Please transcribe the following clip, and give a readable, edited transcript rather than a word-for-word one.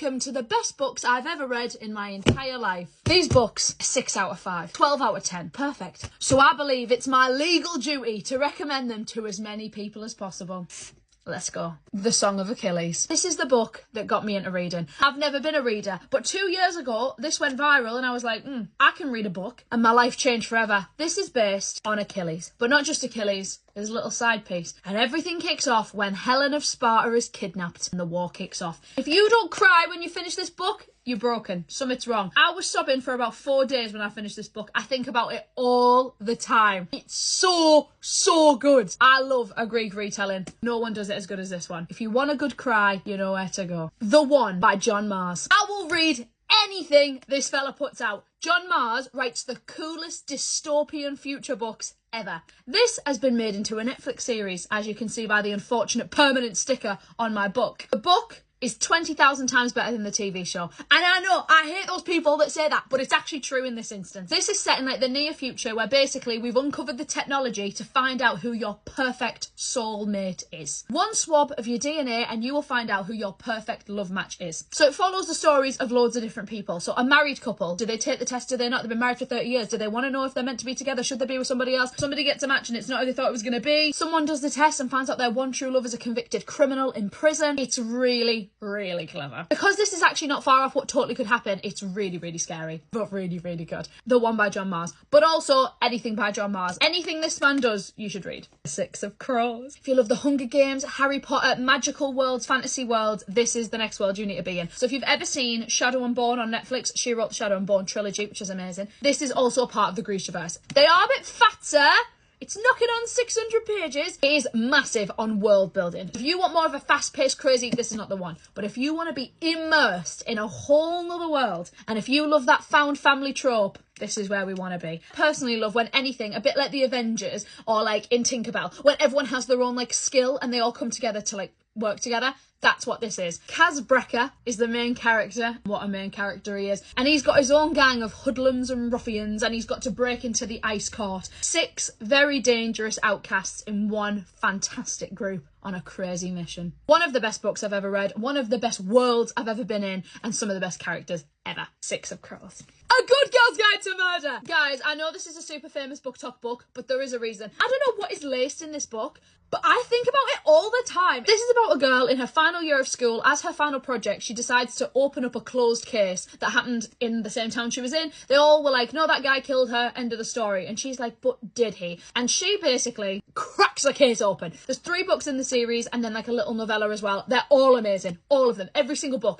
welcome to the best books I've ever read in my entire life. These books are 6 out of 5, 12 out of 10, perfect. So I believe it's my legal duty to recommend them to as many people as possible. Let's go. The Song of Achilles. This is the book that got me into reading. I've never been a reader, but 2 years ago, this went viral and I was like, I can read a book, and my life changed forever. This is based on Achilles, but not just Achilles. There's a little side piece. And everything kicks off when Helen of Sparta is kidnapped and the war kicks off. If you don't cry when you finish this book, you're broken. Something's wrong. I was sobbing for about 4 days when I finished this book. I think about it all the time. It's so good. I love a Greek retelling. No one does it as good as this one. If you want a good cry, you know where to go. TheOne by John Mars. I will read anything this fella puts out. John Mars writes the coolest dystopian future books ever. This has been made into a Netflix series, as you can see by the unfortunate permanent sticker on my book. The book is 20,000 times better than the TV show. And I know, I hate those people that say that, but it's actually true in this instance. This is set in like the near future where basically we've uncovered the technology to find out who your perfect soulmate is. One swab of your DNA and you will find out who your perfect love match is. So it follows the stories of loads of different people. So a married couple, do they take the test, do they not? They've been married for 30 years. Do they want to know if they're meant to be together? Should they be with somebody else? Somebody gets a match and it's not who they thought it was going to be. Someone does the test and finds out their one true love is a convicted criminal in prison. It's really clever. Because this is actually not far off what totally could happen, it's really scary, but really good. TheOne by John Mars. But also anything by John Mars. Anything this man does, you should read. Six of Crows. If you love the Hunger Games, Harry Potter, magical worlds, fantasy worlds, this is the next world you need to be in. So if you've ever seen Shadow and Bone on Netflix, she wrote the Shadow and Bone trilogy, which is amazing. This is also part of the Grishaverse. They are a bit fatter. It's knocking on 600 pages. It is massive on world building. If you want more of a fast-paced crazy, this is not the one. But if you want to be immersed in a whole nother world, and if you love that found family trope, this is where we want to be. Personally love when anything, a bit like the Avengers or like in Tinkerbell, when everyone has their own like skill and they all come together to like work together. That's what this is. Kaz Brecker is the main character. What a main character he is. And he's got his own gang of hoodlums and ruffians and he's got to break into the ice court. 6 very dangerous outcasts in one fantastic group on a crazy mission. One of the best books I've ever read, one of the best worlds I've ever been in, and some of the best characters ever. 6 of Crows. A Good Girl's Guide to Murder! Guys, I know this is a super famous book talk book, but there is a reason. I don't know what is laced in this book, but I think about it all the time. This is about a girl in her final year of school. As her final project, she decides to open up a closed case that happened in the same town she was in. They all were like, no, that guy killed her, end of the story. And she's like, but did he? And she basically cracks the case open. There's 3 books in the series and then like a little novella as well. They're all amazing. All of them. Every single book.